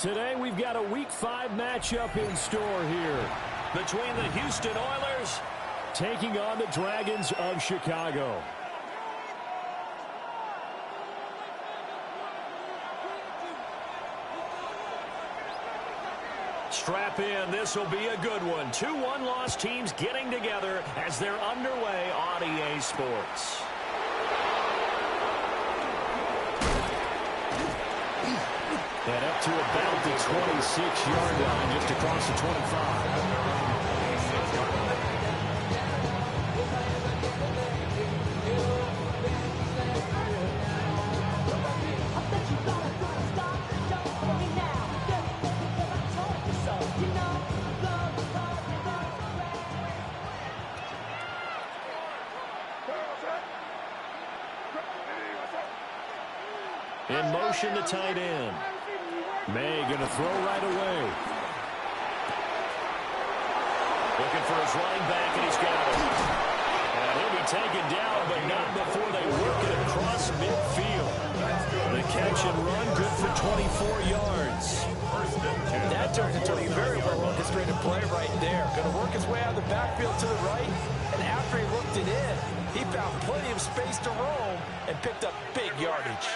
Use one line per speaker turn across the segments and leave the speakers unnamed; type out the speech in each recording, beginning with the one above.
Today we've got a Week 5 matchup in store here between the Houston Oilers taking on the Dragons of Chicago. Strap in, this will be a good one. 2 one-loss teams getting together as they're underway on EA Sports. And up to about the 26-yard line, just across the 25. In motion, the tight end. May going to throw right away. Looking for his running back, and he's got it. And he'll be taken down, but not before they work it across midfield. The catch and run, good for 24 yards.
That turns into a very well-orchestrated play right there. Going to work his way out of the backfield to the right, and after he looked it in, he found plenty of space to roam and picked up big yardage.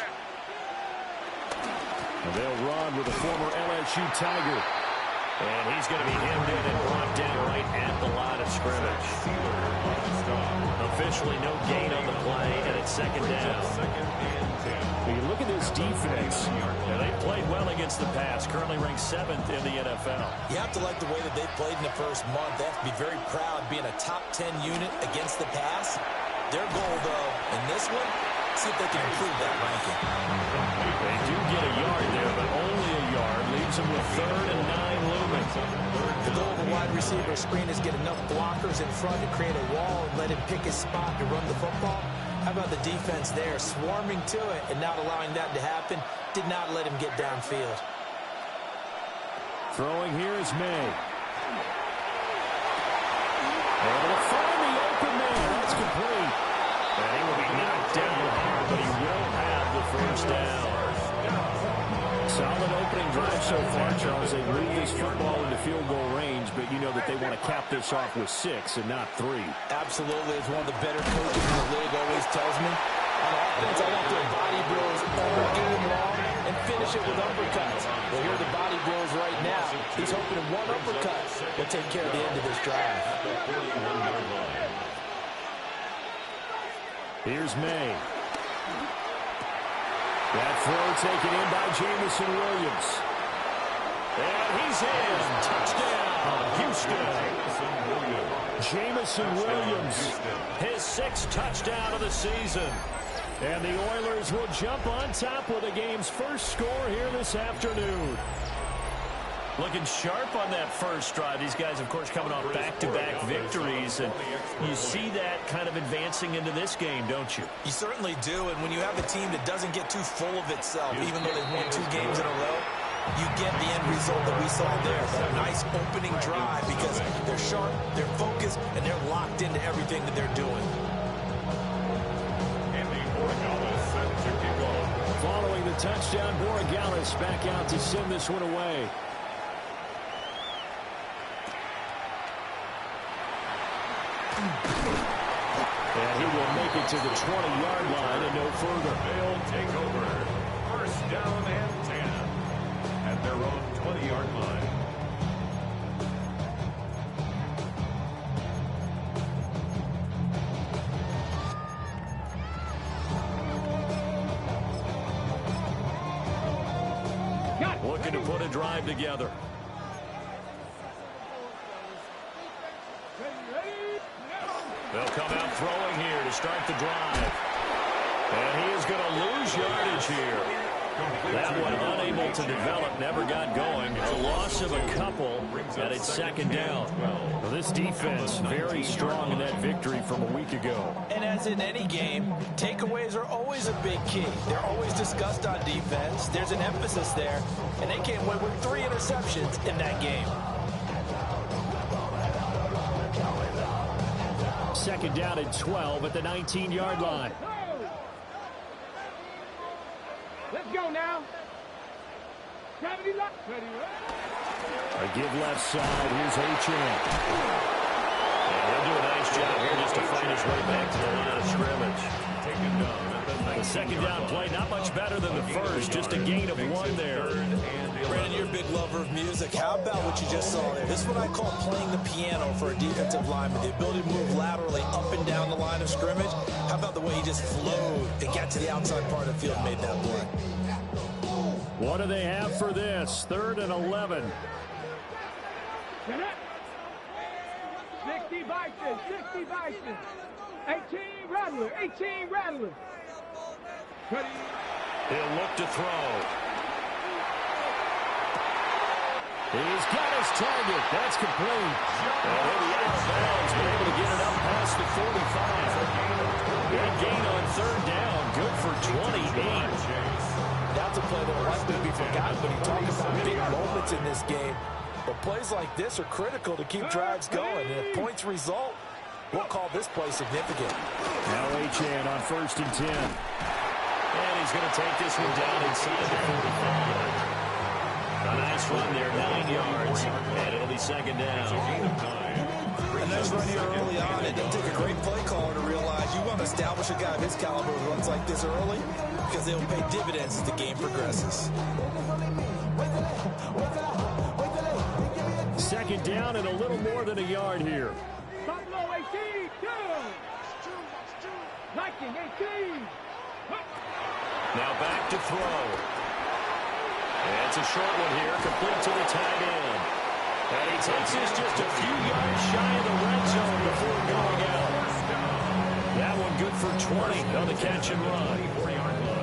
And they'll run with a former LSU Tiger. And he's going to be hemmed in and brought down right at the line of scrimmage. Officially no gain on the play, and it's second down. When you look at this defense, they played well against the pass, currently ranked 7th in the NFL.
You have to like the way that they played in the first month. They have to be very proud being a top 10 unit against the pass. Their goal, though, in this one, see if they can improve that ranking.
They do get a yard there, but only a yard. Leaves them with 3rd and 9 looming.
The goal of a wide receiver screen is get enough blockers in front to create a wall and let him pick his spot to run the football. How about the defense there, swarming to it and not allowing that to happen? Did not let him get downfield.
Throwing here is May. Able to find the open man. That's complete. And he will be knocked down hard, but he will have the first down. Solid opening drive so far, Charles. They move this football into field goal range, but you know that they want to cap this off with 6 and not 3.
Absolutely. As one of the better coaches in the league always tells me, on offense, I want their body blows all game long and finish it with uppercuts. Well, here are the body blows right now. He's hoping in one uppercut will take care of the end of this drive.
Here's May. That throw taken in by Jamison Williams. And he's in. Touchdown, Houston. Jamison Williams, his 6th touchdown of the season. And the Oilers will jump on top with the game's first score here this afternoon. Looking sharp on that first drive. These guys, of course, coming off back-to-back victories. And you see that kind of advancing into this game, don't you?
You certainly do. And when you have a team that doesn't get too full of itself, even though they've won 2 games in a row, you get the end result that we saw there. That nice opening drive because they're sharp, they're focused, and they're locked into everything that they're doing.
Following the touchdown, Borregales back out to send this one away. And he will make it to the 20-yard line and no further.
They'll take over. First down and 10 at their own 20-yard line.
Looking to put a drive together. They'll come out throwing here to start the drive. And he is going to lose yardage here. That one unable to develop, never got going. It's a loss of a couple, and it's second down. Well, this defense very strong in that victory from a week ago.
And as in any game, takeaways are always a big key. They're always discussed on defense. There's an emphasis there, and they came away with 3 interceptions in that game.
Second down and 12 at the 19-yard line.
Let's go now.
A give left side. Here's H&M. And he'll do a nice job here just to fight his way back to the line of scrimmage. The second down play, not much better than the first. Just a gain of 1 there.
Brandon, you're a big lover of music. How about what you just saw there? This is what I call playing the piano for a defensive lineman. The ability to move laterally up and down the line of scrimmage. How about the way he just flowed and got to the outside part of the field and made that play?
What do they have for this? 3rd and 11.
60 Vikings, 60 Vikings. 18 Rattler, 18 Rattler.
He'll look to throw. He's got his target. That's complete. And he'll be out of bounds, but able to get it up past the 45. Big gain on 3rd down. Good for 28.
That's a play that will likely be forgotten when you talk about big moments in this game. But plays like this are critical to keep drives going. And if points result, we'll call this play significant.
Now H&M on 1st and 10. And he's going to take this one down inside the 45. A nice run there, 9 yards. And it'll be 2nd down.
A nice run here early on. It doesn't take a great play caller to realize you want to establish a guy of his caliber who runs like this early because they'll pay dividends as the game progresses.
2nd down and a little more than a yard here.
Buffalo 18, down. Viking 18.
Now back to throw. And it's a short one here, complete to the tight end. And he takes this just a few yards shy of the red zone before going out. That one good for 20 on the catch and run.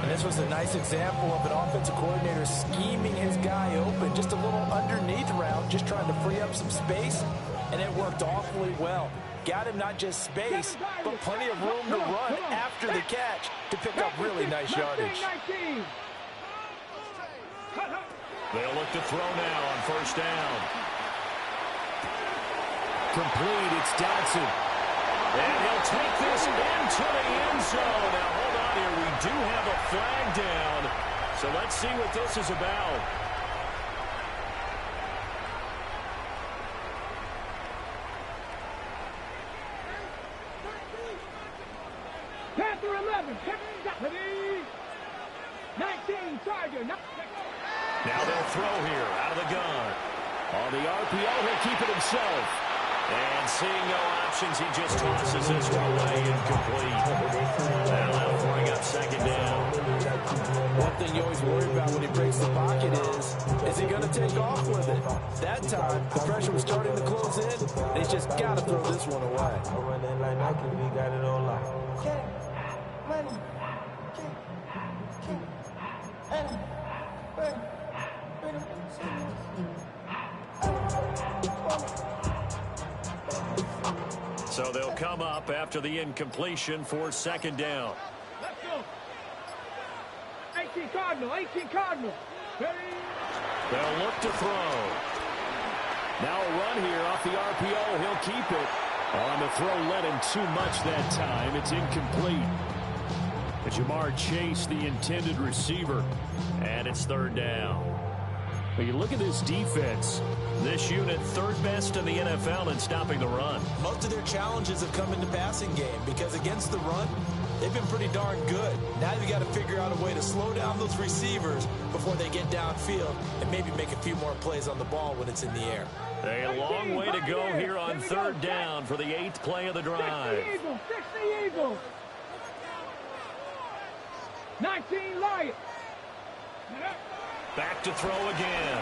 And this was a nice example of an offensive coordinator scheming his guy open. Just a little underneath route, just trying to free up some space. And it worked awfully well. Got him not just space, but plenty of room to run after the catch to pick up really nice yardage.
They'll look to throw now on 1st down. Complete, it's Dotson. And he'll take this into the end zone. Now, hold on here. We do have a flag down. So let's see what this is about.
Panther 11, 19, Charger.
Now they'll throw here out of the gun. On the RPO, he'll keep it himself. And seeing no options, he just tosses this one away incomplete. Now that'll bring up 2nd down.
One thing you always worry about when he breaks the pocket is he going to take off with it? That time, the pressure was starting to close in, and he's just got to throw this one away.
So they'll come up after the incompletion for 2nd down.
Let's go. 18 Cardinal, 18 Cardinal.
They'll look to throw. Now a run here off the RPO. He'll keep it. On the throw, led him too much that time. It's incomplete. But Jamar Chase, the intended receiver. And it's 3rd down. But you look at this defense. This unit 3rd best in the NFL in stopping the run.
Most of their challenges have come in the passing game because against the run, they've been pretty darn good. Now you've got to figure out a way to slow down those receivers before they get downfield and maybe make a few more plays on the ball when it's in the air.
A long way to go here on 3rd down for the 8th play of the drive.
60 Eagles. 19 Lions.
Back to throw again.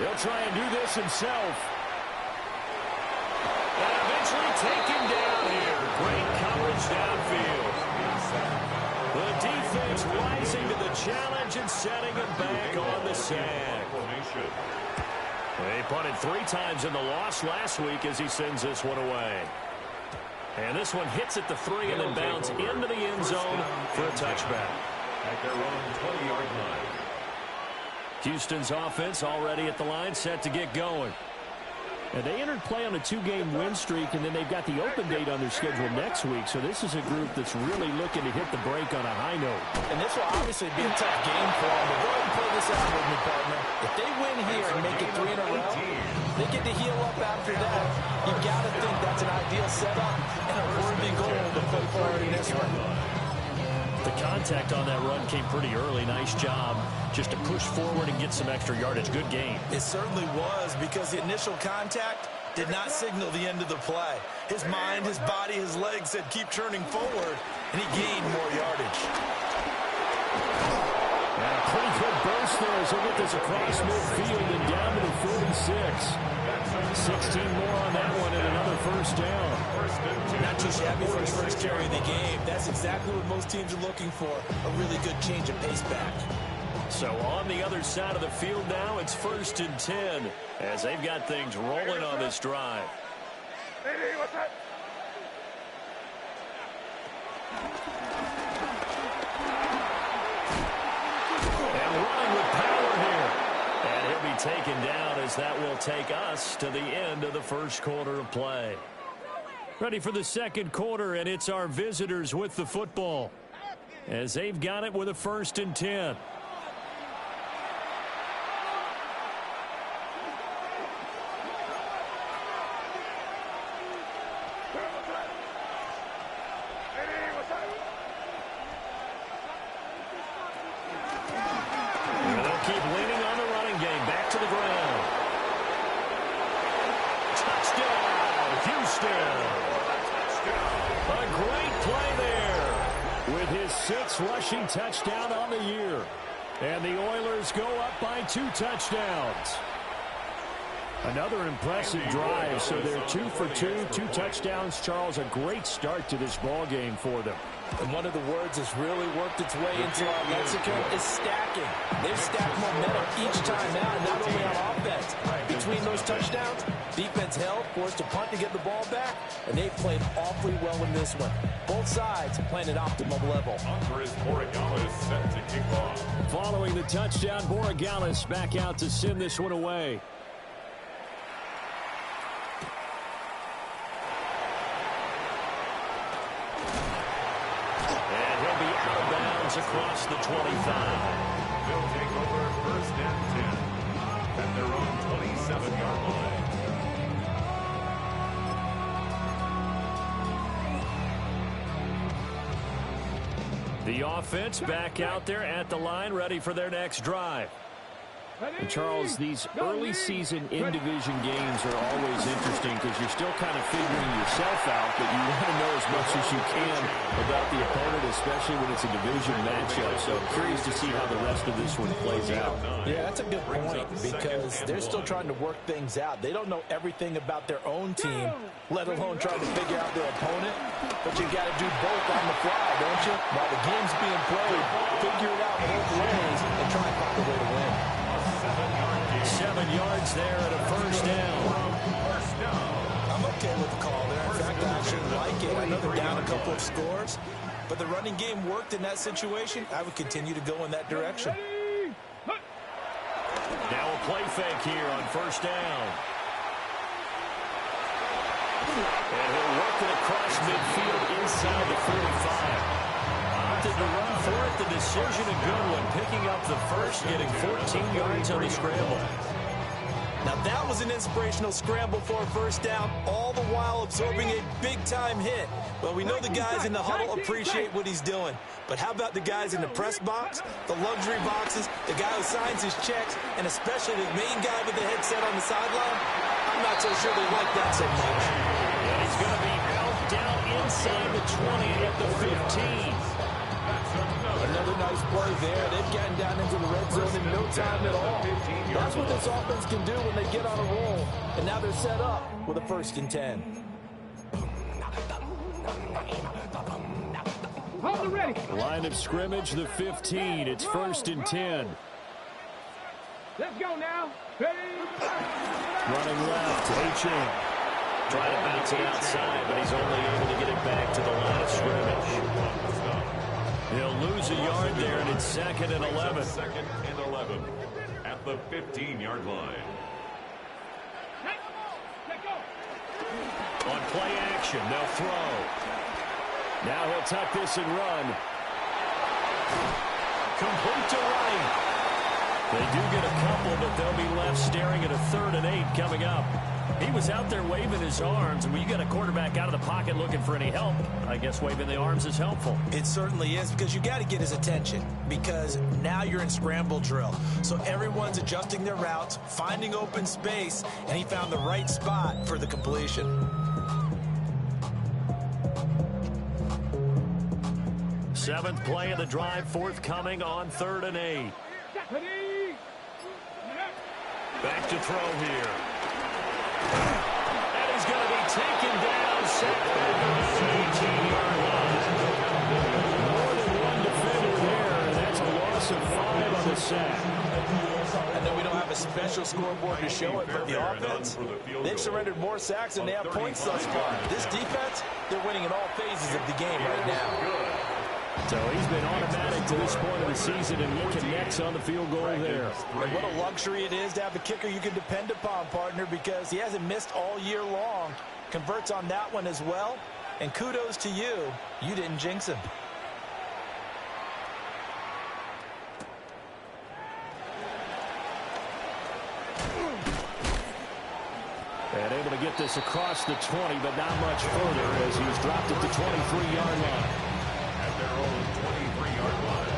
He'll try and do this himself. And eventually taken down here. Great coverage downfield. The defense rising to the challenge and setting him back on the sack. They punted 3 times in the loss last week as he sends this one away. And this one hits at the 3 and then bounds into the end zone for a touchback.
At their own 20-yard line.
Houston's offense already at the line, set to get going. And they entered play on a 2-game win streak, and then they've got the open date on their schedule next week. So this is a group that's really looking to hit the break on a high note.
And this will obviously be a tough game for them. But go ahead and play this out with me, partner. If they win here and make it 3 in a row, they get to heal up after that. You've got to think that's an ideal setup and a worthy goal to play forward in this one.
The contact on that run came pretty early. Nice job just to push forward and get some extra yardage. Good game.
It certainly was, because the initial contact did not signal the end of the play. His mind, his body, his legs said keep churning forward, and he gained more yardage.
And a pretty good burst there as he'll get this across midfield and down to the 46. 16 more on that one and another first down.
Not too shabby for his first carry of the game. That's exactly what most teams are looking for, a really good change of pace back.
So on the other side of the field now, it's 1st and 10 as they've got things rolling on this drive.
Hey, what's that?
And running with power here. And he'll be taken down as that will take us to the end of the first quarter of play. Ready for the second quarter, and it's our visitors with the football as they've got it with a 1st and 10. Rushing touchdown on the year. And the Oilers go up by 2 touchdowns. Another impressive drive, so they're 2 for 2, 2 touchdowns. Charles, a great start to this ball game for them.
And one of the words that's really worked its way into our lexicon is stacking. They've stacked momentum each time out, not only on offense. Between those touchdowns, defense held, forced to punt to get the ball back, and they played awfully well in this one. Both sides playing at optimum level.
Set to kick off.
Following the touchdown, Borregales back out to send this one away. Across the 25.
They'll take over 1st and 10 at their own 27-yard line.
The offense back out there at the line, ready for their next drive. And Charles, these early season in-division games are always interesting because you're still kind of figuring yourself out, but you want to know as much as you can about the opponent, especially when it's a division matchup. So I'm curious to see how the rest of this one plays out.
Yeah, that's a good point because they're still trying to work things out. They don't know everything about their own team, let alone trying to figure out their opponent. But you got to do both on the fly, don't you? While the game's being played, figure it out both ways and try and find a way to win.
7 yards there at a first down.
I'm okay with the call there. In fact, I actually like it. I know they're down a couple of scores, but the running game worked in that situation. I would continue to go in that direction.
Now a play fake here on first down. And he'll work it across midfield inside the 45. Opted to run for it. The decision a good one. Picking up the first, getting 14 yards on the scramble.
Now that was an inspirational scramble for a first down, all the while absorbing a big-time hit. Well, we know the guys in the huddle appreciate what he's doing. But how about the guys in the press box, the luxury boxes, the guy who signs his checks, and especially the main guy with the headset on the sideline? I'm not so sure they like that so much.
And he's going to be out down inside the 20 at the 15.
Another nice play there. They've gotten down into the red zone in no time at all. That's what this offense can do when they get on a roll. And now they're set up with a 1st and 10.
Hold it ready.
Line of scrimmage, the 15. It's 1st and 10.
Let's go now. Ready.
Running left, H.M. Trying to bounce it outside, but he's only able to get it back to the line of scrimmage. He'll lose a yard there, and it's 2nd and 11.
2nd and 11 at the 15-yard line.
On play action, they'll throw. Now he'll tuck this and run. Complete to right. They do get a couple, but they'll be left staring at a 3rd and 8 coming up. He was out there waving his arms, and when you got a quarterback out of the pocket looking for any help, I guess waving the arms is helpful.
It certainly is, because you got to get his attention, because now you're in scramble drill. So everyone's adjusting their routes, finding open space, and he found the right spot for the completion.
Seventh play of the drive forthcoming on 3rd and 8. Back to throw here. And he's going to be taken down, sacked back around the 18-yard line. More than one defender there, and that's a loss of 5 on the sack.
And then we don't have a special scoreboard to show it, but the offense, they've surrendered more sacks than they have points thus far. This defense, they're winning in all phases of the game right now.
So he's been automatic to this point of the season, and he connects on the field goal there.
And what a luxury it is to have a kicker you can depend upon, partner, because he hasn't missed all year long. Converts on that one as well. And kudos to you. You didn't jinx him.
And able to get this across the 20, but not much further as he's dropped at the 23-yard line.
At their own 23-yard line.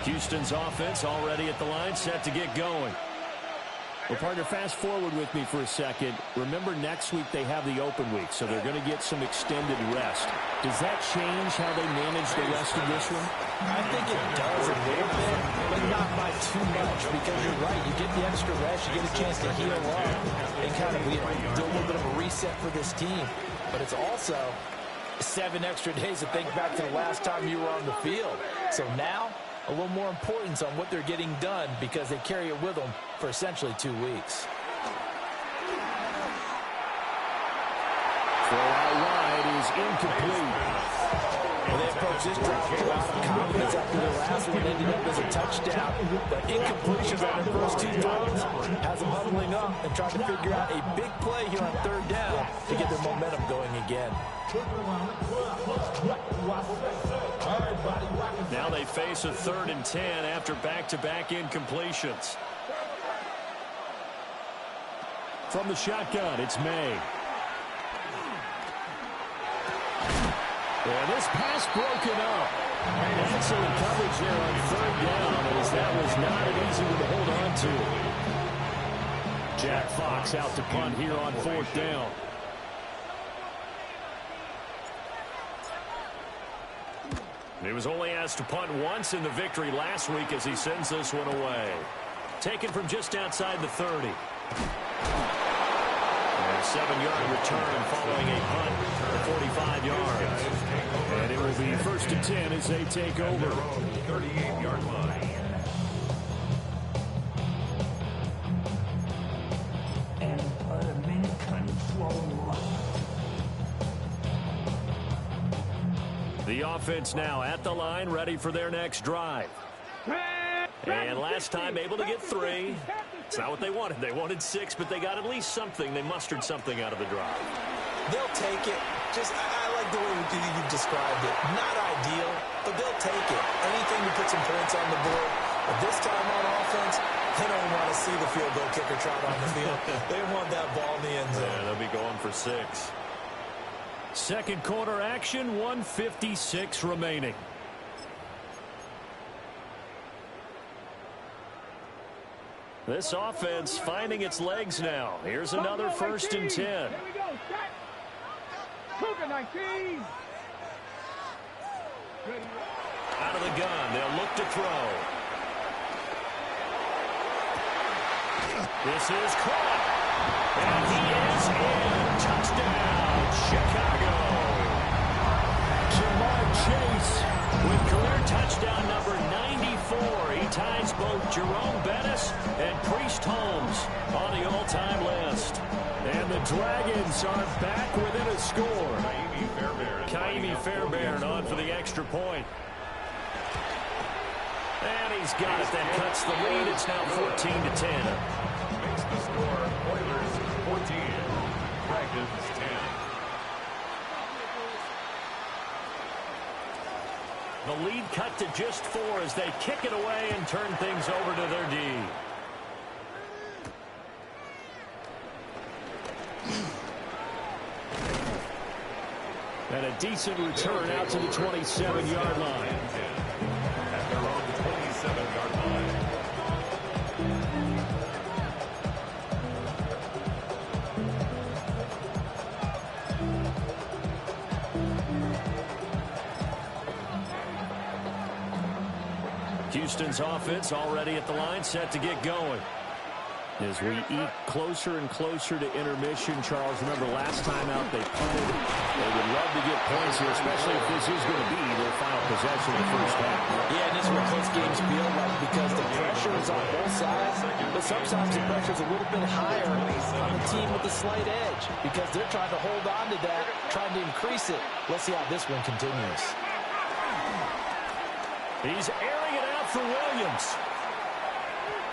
Houston's offense already at the line, set to get going. Well, partner, fast forward with me for a second. Remember, next week they have the open week, so they're going to get some extended rest. Does that change how they manage the rest of this one?
I think it does a little bit, but not by too much, because you're right. You get the extra rest, you get a chance to heal up and kind of do a little bit of a reset for this team. But it's also 7 extra days to think back to the last time you were on the field. So now, a little more importance on what they're getting done because they carry it with them for essentially 2 weeks.
Throw out wide is incomplete.
Well, they approach this drive with a lot of confidence after their last one ended up as a touchdown. But incompletions on their first 2 throws has them huddling up and trying to figure out a big play here on 3rd down to get their momentum going again.
Now they face a 3rd and 10 after back-to-back incompletions. From the shotgun, it's May. And this pass broken up. Excellent coverage there on 3rd down, as that was not an easy one to hold on to. Jack Fox out to punt here on 4th down. He was only asked to punt once in the victory last week as he sends this one away. Taken from just outside the 30. And a 7-yard return following a punt for 45 yards. And it will be 1st and 10 as they take over.
38-yard line.
And put him in control.
The offense now at the line, ready for their next drive. And last time able to get 3. It's not what they wanted. They wanted 6, but they got at least something. They mustered something out of the drive.
They'll take it. I like the way you described it. Not ideal, but they'll take it. Anything to put some points on the board. But this time on offense, they don't want to see the field goal kicker trot on the field. They want that ball in the end zone.
Yeah, they'll be going for 6. Second quarter action, 1:56 remaining. This offense finding its legs now. Here's another 1st and 10.
Here we go, set. Cougar 19.
Out of the gun, they'll look to throw. This is caught. And he is in. Touchdown, Chicago. Jamar Chase with career touchdown number 94. He ties both Jerome Bettis and Priest Holmes on the all-time list. And the Dragons are back within a score. Kaimi Fairbairn on for the extra point. And he's got it. That cuts the lead. It's now 14-10.
score, Oilers 14, Dragons 10.
The lead cut to just 4 as they kick it away and turn things over to their D. And a decent return out to the 27-yard line.
At their own 27-yard line.
Houston's offense already at the line, set to get going. As we eke closer and closer to intermission, Charles, remember last time out they punted. They would love to get points here, especially if this is going to be their final possession of the first half.
Yeah, and this is what close games feel like because the pressure is on both sides, but sometimes the pressure is a little bit higher on the team with the slight edge because they're trying to hold on to that, trying to increase it. Let's see how this one continues.
He's airing it out for Williams.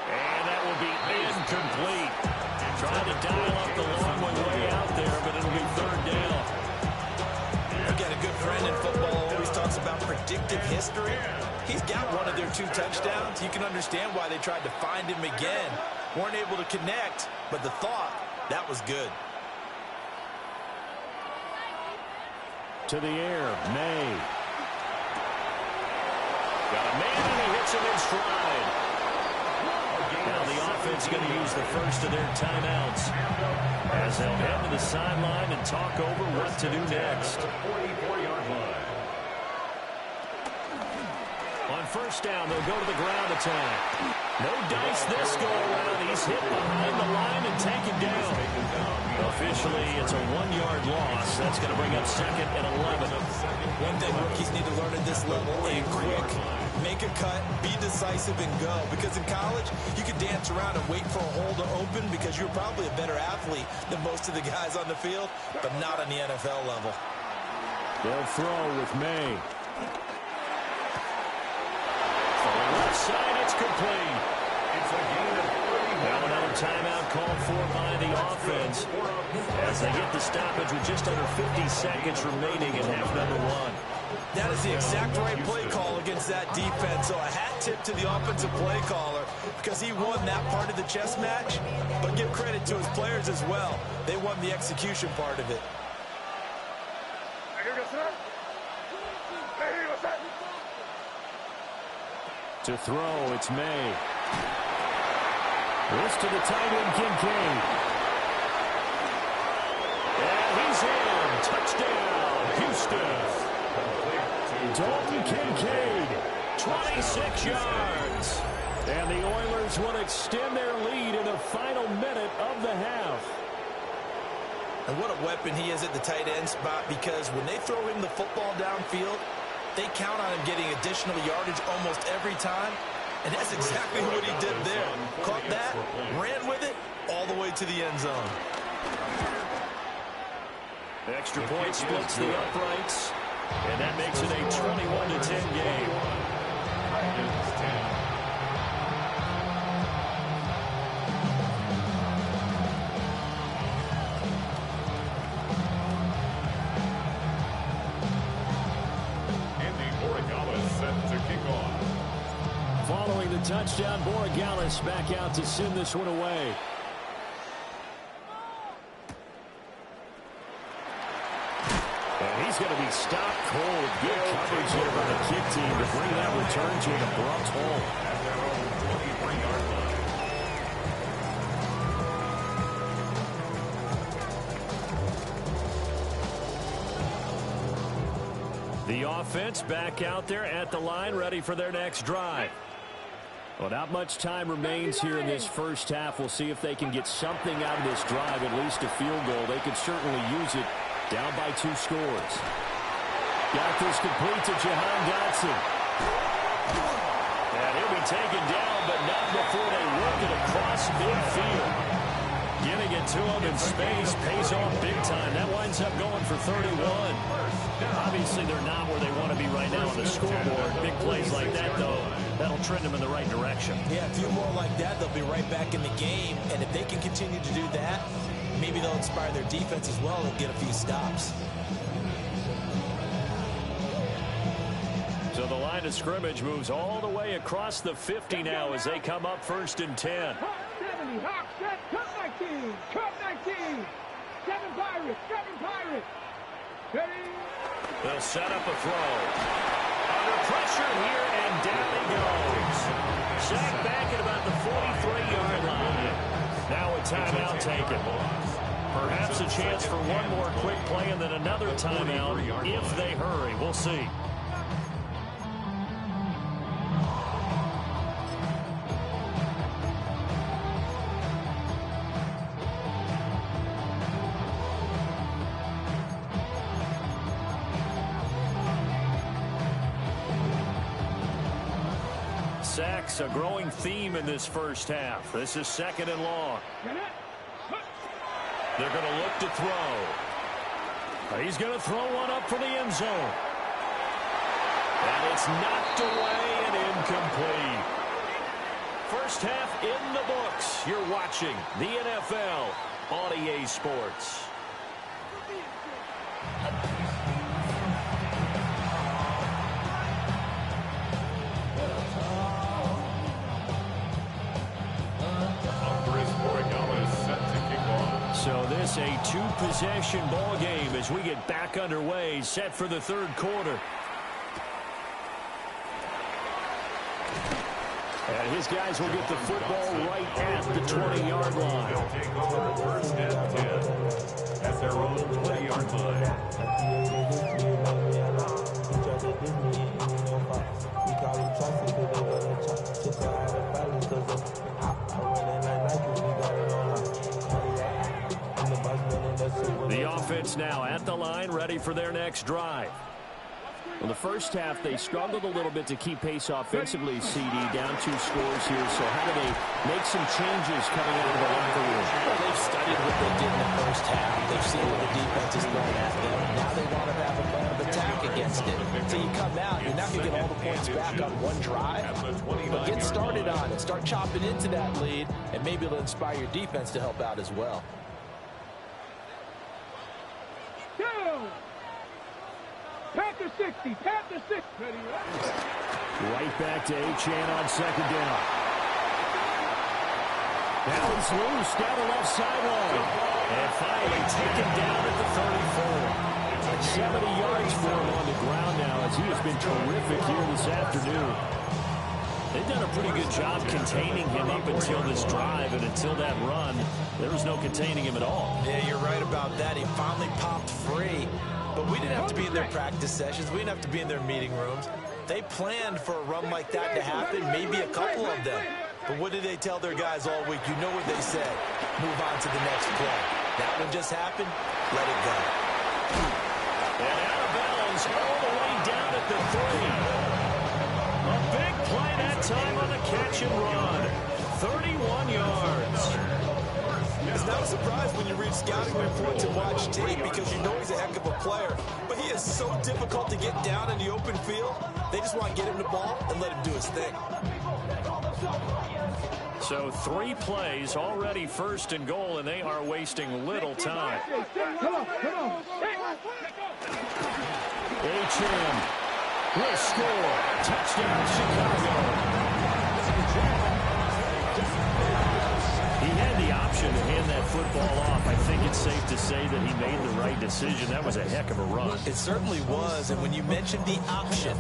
And that will be incomplete. Trying to dial up the long one way out there, but it'll be third down.
We've got a good friend in football who always talks about predictive history. He's got one of their 2 touchdowns. You can understand why they tried to find him again. Weren't able to connect, but the thought, that was good.
To the air, May. Got a man, and he hits him in stride. Now the offense going to use the first of their timeouts as they'll head to the sideline and talk over what to do next.
44-yard line.
On first down, they'll go to the ground attack. No dice this go around. He's hit behind the line and taken down. Officially, it's a 1-yard loss. That's going to bring up second and 11.
One thing rookies need to learn at this level, and quick. Make a cut, be decisive, and go. Because in college, you can dance around and wait for a hole to open because you're probably a better athlete than most of the guys on the field, but not on the NFL level.
They'll throw with May. On the left side, it's complete.
It's a gain of 30.
Now another timeout called for by the offense as they get the stoppage with just under 50 seconds remaining in half number 1.
That is the exact right play call against that defense. So a hat tip to the offensive play caller because he won that part of the chess match. But give credit to his players as well. They won the execution part of it.
To throw, it's May. This to the tight end, Kincaid. And he's in. Touchdown, Houston. Dalton Kincaid, 26 yards. And the Oilers will extend their lead in the final minute of the half.
And what a weapon he is at the tight end spot because when they throw him the football downfield, they count on him getting additional yardage almost every time. And that's exactly what he did there. Caught that, ran with it, all the way to the end zone.
Extra point splits the uprights. And that makes it a 21-10 game.
Andy Borregales set to kick off.
Following the touchdown, Borregales back out to send this one away. And he's going to be stopped cold. Good coverage here by the kick team to bring that return to an abrupt halt.
At their own 23-yard line.
The offense back out there at the line, ready for their next drive. Well, not much time remains here in this first half. We'll see if they can get something out of this drive, at least a field goal. They could certainly use it. Down by 2 scores. Got this complete to Jahan Dotson. And he'll be taken down, but not before they work it across midfield. Getting it to him in space pays off big time. That winds up going for 31. Obviously, they're not where they want to be right now on the scoreboard. Big plays like that, though, that'll trend them in the right direction.
Yeah, a few more like that, they'll be right back in the game. And if they can continue to do that, maybe they'll inspire their defense as well and get a few stops.
So the line of scrimmage moves all the way across the 50 now as they come up 1st and 10.
Hawk 70, Hawk set, cut 19, cut 19. 7 Pirates, 7 Pirates. Ready?
They'll set up a throw. Under pressure here, and down he goes. Sacked back at about the 43-yard line. Now a timeout taken. Perhaps a chance for one more quick play and then another timeout if they hurry. We'll see. Sacks, a growing theme in this first half. This is 2nd and long. They're going to look to throw. He's going to throw one up for the end zone. And it's knocked away and incomplete. First half in the books. You're watching the NFL on EA Sports. So this a 2-possession ball game as we get back underway, set for the 3rd quarter. And his guys will get the football right at the 20-yard line.
They'll take over 1st and 10 at their own 20-yard line.
The offense now at the line, ready for their next drive. In the first half, they struggled a little bit to keep pace offensively, CD, down 2 scores here. So how do they make some changes coming out of the locker room?
Well, they've studied what they did in the first half. They've seen what the defense is throwing at them. Now they want to have a plan of attack against it. So you come out, you're not going to get all the points back on one drive. But get started on it. Start chopping into that lead, and maybe it'll inspire your defense to help out as well.
Panther 60, Panther 6. Ready,
Right back to Achane on 2nd down. Now he's loose down the left sideline. And finally taken down at the 34. 70 yards for him on the ground now as he has been terrific here this afternoon. They've done a pretty good job containing him up until this drive, and until that run, there was no containing him at all.
Yeah, you're right about that. He finally popped free. But we didn't have to be in their practice sessions. We didn't have to be in their meeting rooms. They planned for a run like that to happen, maybe a couple of them. But what did they tell their guys all week? You know what they said. Move on to the next play. That one just happened. Let it go.
And out of bounds all the way down at the 3. A big play that time on the catch and run. 31 yards.
It's not a surprise when you read scouting reports and watch tape because you know he's a heck of a player. But he is so difficult to get down in the open field. They just want to get him the ball and let him do his thing.
So 3 plays, already 1st and goal, and they are wasting little time.
Come on.
Achane will score. Touchdown, Chicago. He had the option to hand that football off. I think it's safe to say that he made the right decision. That was a heck of a run.
It certainly was, and when you mentioned the option,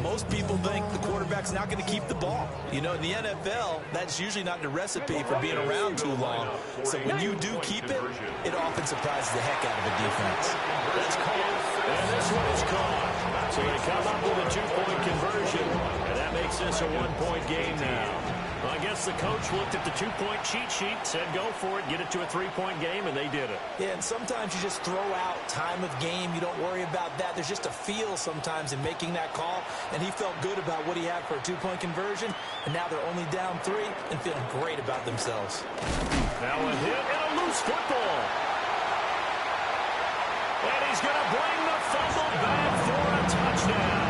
most people think the quarterback's not going to keep the ball. You know, in the NFL, that's usually not the recipe for being around too long. So when you do keep it, it often surprises the heck out of a defense.
That's caught, and this one is caught. So they come up with a 2-point conversion, and that makes this a 1-point game now. I guess the coach looked at the two-point cheat sheet, said go for it, get it to a three-point game, and they did it.
Yeah, and sometimes you just throw out time of game. You don't worry about that. There's just a feel sometimes in making that call, and he felt good about what he had for a two-point conversion, and now they're only down 3 and feeling great about themselves.
Now a hit and a loose football. And he's going to bring the fumble back for a touchdown.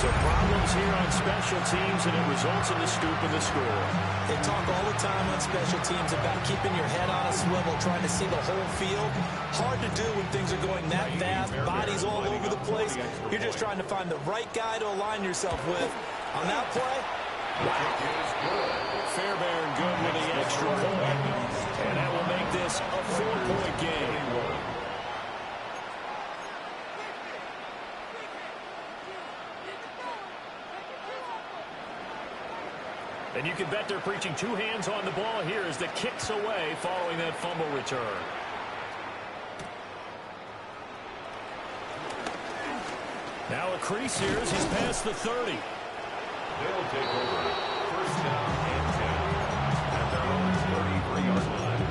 So problems here on special teams, and it results in the scoop and the score.
They talk all the time on special teams about keeping your head on a swivel, trying to see the whole field. Hard to do when things are going that fast, bodies all over the place. You're just trying to find the right guy to align yourself with. On that play,
Fairbairn good with the extra point. And that will make this a 4-point game. And you can bet they're preaching two hands on the ball here as the kicks away following that fumble return. Now a crease here as he's past the 30.
They'll take over. First down and 10. At their own 33-yard line.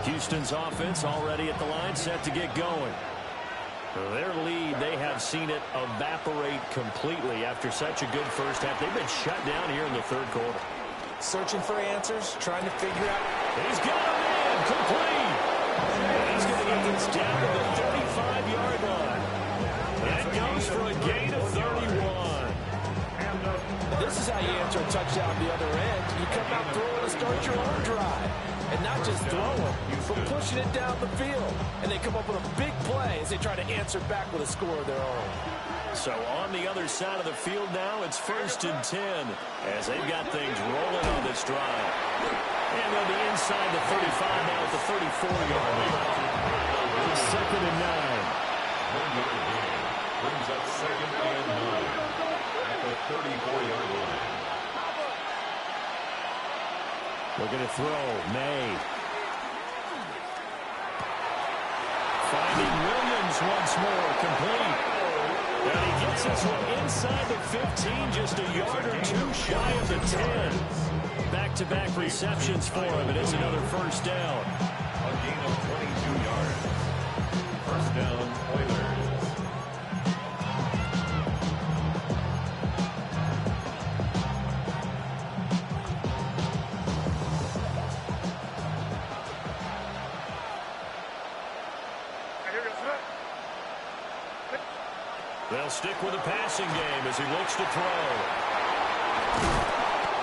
Houston's offense already at the line, set to get going. Their lead, they have seen it evaporate completely after such a good first half. They've been shut down here in the third quarter.
searching for answers, trying to figure out.
He's got a man complete. And he's going to get this down to the 35-yard line. That goes for a gain of 31.
This is how you answer a touchdown on the other end. You come out throwing to start your own drive. And not just throwing, but pushing it down the field. And they come up with a big play as they try to answer back with a score of their own.
So on the other side of the field now, it's 1st and 10 as they've got things rolling on this drive. And they'll be inside the 35 now at the 34-yard line. It's 2nd and 9.
Brings up 2nd and 9 at the 34-yard line.
Looking to throw. May. Finding Williams once more. Complete. And he gets this one inside the 15, just a yard or two shy of the 10. Back-to-back receptions for him. It is another first down.
A gain of 22 yards. First down, Oilers.
They'll stick with the passing game as he looks to throw.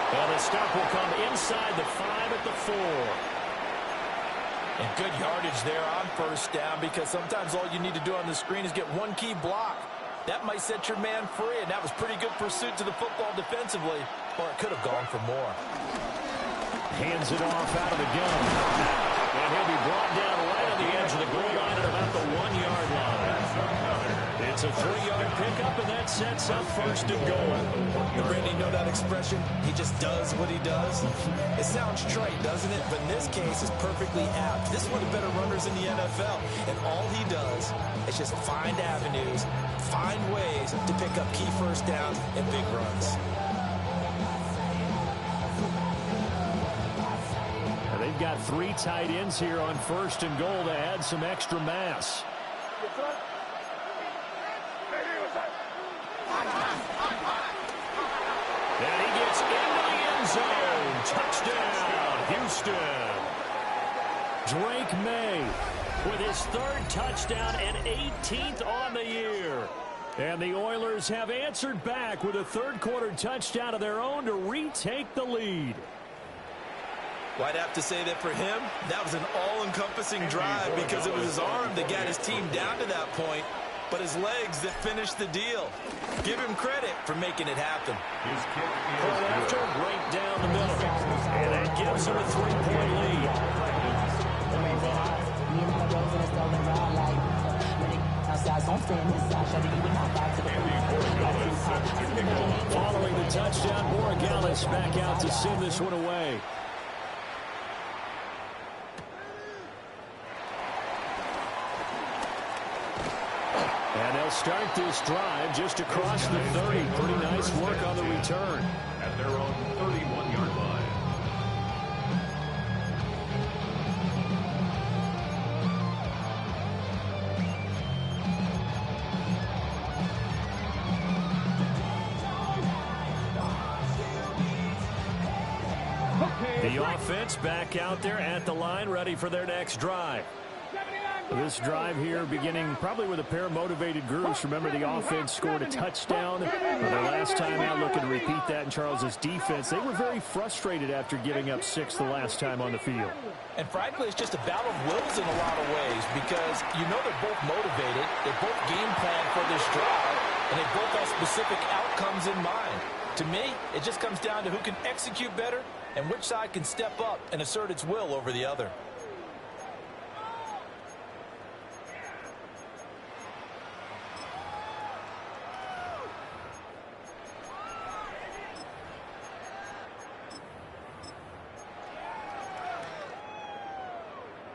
And the stop will come inside the 5 at the 4.
And good yardage there on first down, because sometimes all you need to do on the screen is get one key block. That might set your man free, and that was pretty good pursuit to the football defensively, or it could have gone for more.
Hands it off out of the gun. And he'll be brought down right on the edge of the goal line at about the 1-yard line. It's a 3-yard pickup, and that sets up 1st and goal.
And Randy, know that expression? He just does what he does. It sounds trite, doesn't it? But in this case, it's perfectly apt. This is one of the better runners in the NFL. And all he does is just find avenues, find ways to pick up key first downs and big runs.
And they've got 3 tight ends here on 1st and goal to add some extra mass. And he gets into the end zone. Touchdown, Houston. Drake May with his 3rd touchdown and 18th on the year. And the Oilers have answered back with a 3rd quarter touchdown of their own to retake the lead.
Well, I'd have to say that for him, that was an all-encompassing drive because it was his arm that got his team down to that point, but his legs that finished the deal. Give him credit for making it happen.
His kick
Right after, right down the middle. And that gives him a 3-point lead. Following the touchdown, Borregales back out to send this one away. And And they'll start this drive just across the 30. Pretty nice work on the return.
At their own 31-yard line.
The offense back out there at the line, ready for their next drive. This drive here beginning probably with a pair of motivated groups. Remember, the offense scored a touchdown. Their last time out, looking to repeat that in Charles's defense. They were very frustrated after giving up 6 the last time on the field.
And frankly, it's just a battle of wills in a lot of ways because you know they're both motivated. They both game plan for this drive, and they both have specific outcomes in mind. To me, it just comes down to who can execute better and which side can step up and assert its will over the other.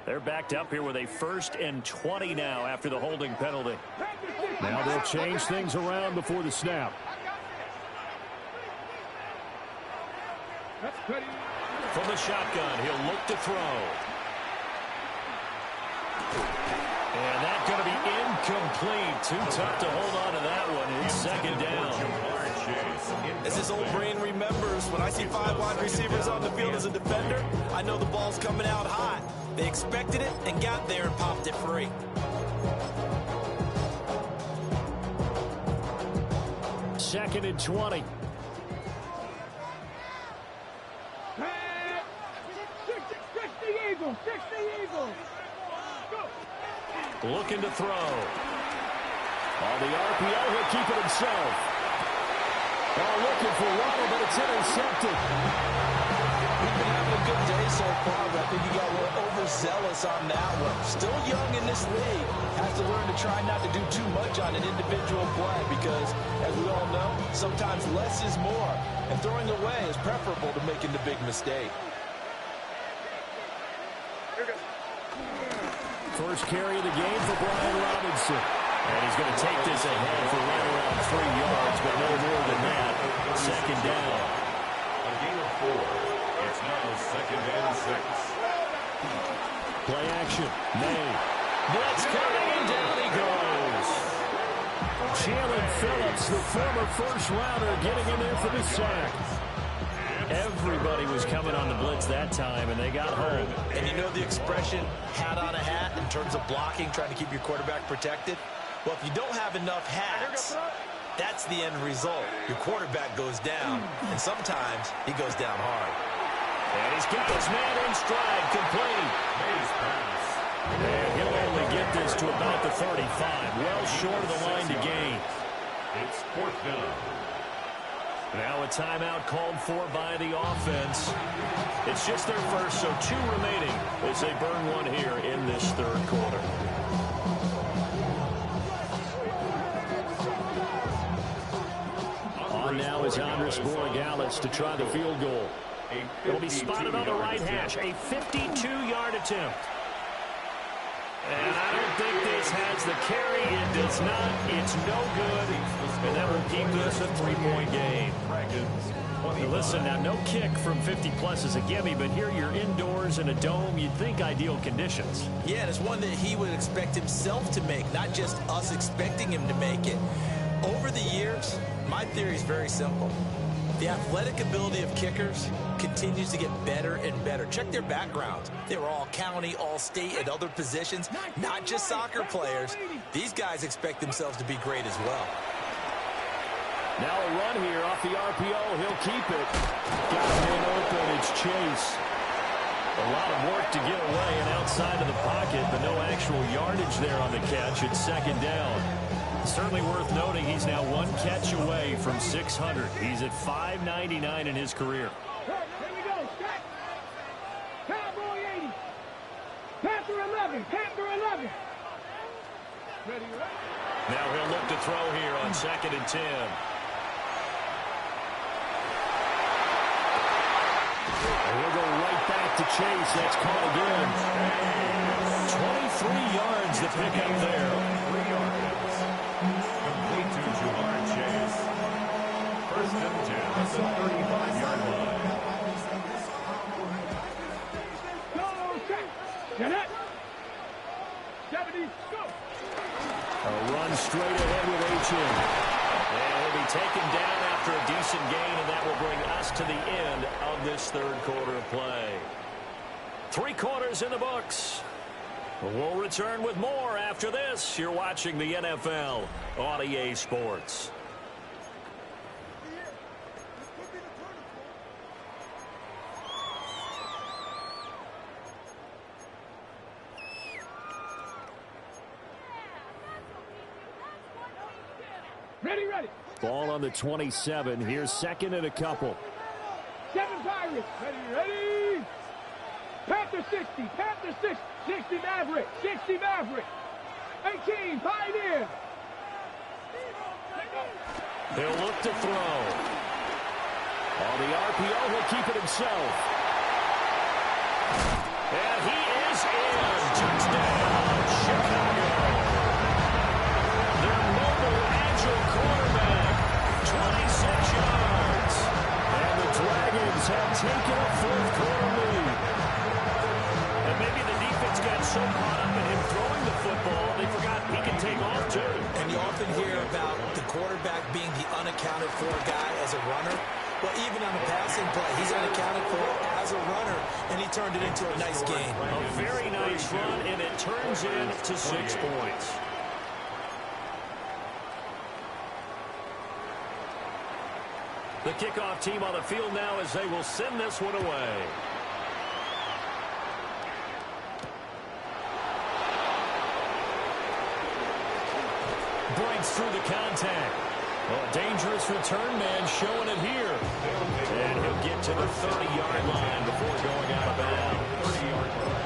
They're backed up here with a 1st and 20 now after the holding penalty. Now they'll change things around before the snap. From the shotgun, he'll look to throw. And that's going to be incomplete. Too tough to hold on to that one. It's 2nd down.
As his old brain remembers, when I see 5 wide receivers on the field as a defender, I know the ball's coming out hot. They expected it and got there and popped it free.
Second and 20. Looking to throw. On the RPO, he'll keep it himself. Looking for Waddle, but it's intercepted.
He's been having a good day so far, but I think he got a little overzealous on that one. Still young in this league. Has to learn to try not to do too much on an individual play because, as we all know, sometimes less is more. And throwing away is preferable to making the big mistake.
First carry of the game for Brian Robinson. And he's going to take this ahead for right around 3 yards, but no more than that. 2nd down.
A gain of 4. It's now 2nd and 6.
Play action. May. Blitz coming, and down he goes. Jalen Phillips, the former first-rounder, getting in there for the sack. Everybody was coming on the blitz that time, and they got home.
And you know the expression, hat on a hat, in terms of blocking, trying to keep your quarterback protected? Well, if you don't have enough hats, that's the end result. Your quarterback goes down, and sometimes he goes down hard.
And he's got his man in stride, complete.
Mays pass.
And he'll only get this to about the 35, well short of the line to gain.
It's 4th down.
Now a timeout called for by the offense. It's just their first, so 2 remaining as they burn one here in this 3rd quarter. On now is Andres Borregales to try the field goal. It'll be spotted on the right hash, a 52-yard attempt. And I don't think this has the carry. It does not. It's no good. And that will keep this a 3-point game. Now listen, now no kick from 50-plus is a gimme, but here you're indoors in a dome. You'd think ideal conditions.
Yeah, and it's one that he would expect himself to make, not just us expecting him to make it. Over the years, my theory is very simple. The athletic ability of kickers continues to get better and better. Check their backgrounds. They were all county, all state, at other positions, not just soccer players. These guys expect themselves to be great as well.
Now a run here off the RPO. He'll keep it. Got a man open. It's Chase. A lot of work to get away and outside of the pocket, but no actual yardage there on the catch. It's 2nd down. Certainly worth noting he's now 1 catch away from 600. He's at 599 in his career.
Here we go. Set. Cowboy 80. Panther 11. Panther 11. Ready, ready.
Now he'll look to throw here on 2nd and 10. And he'll go right back to Chase. That's called in. 23 yards to pick up there.
3 yards.
A run straight ahead with H.M.
And he'll be taken down after a decent gain, and that will bring us to the end of this third quarter of play. 3 quarters in the books. We'll return with more after this. You're watching the NFL on EA Sports.
Ready, ready.
Ball on the 27. Here's second and a couple.
7 Pirates. Ready, ready. Panther 60. Panther 60. 60 Maverick. 60 Maverick. 18 Pioneer.
He'll look to throw. On the RPO, he'll keep it himself.
And he is in. Touchdown, Chicago. Their mobile, agile quarterback, 26 yards.
And the Dragons have taken a fourth quarter lead.
And maybe the defense got so caught up in him throwing the football, they forgot he can take off too.
And you often hear about the quarterback being the unaccounted for guy as a runner. Well, even on the passing play, he's unaccounted for as a runner, and he turned it into a nice game.
A very nice run, and it turns into 6 points. The kickoff team on the field now as they will send this one away. Breaks through the contact. A dangerous return man showing it here. And he'll get to the 30-yard line before going out of bounds. 30-yard line.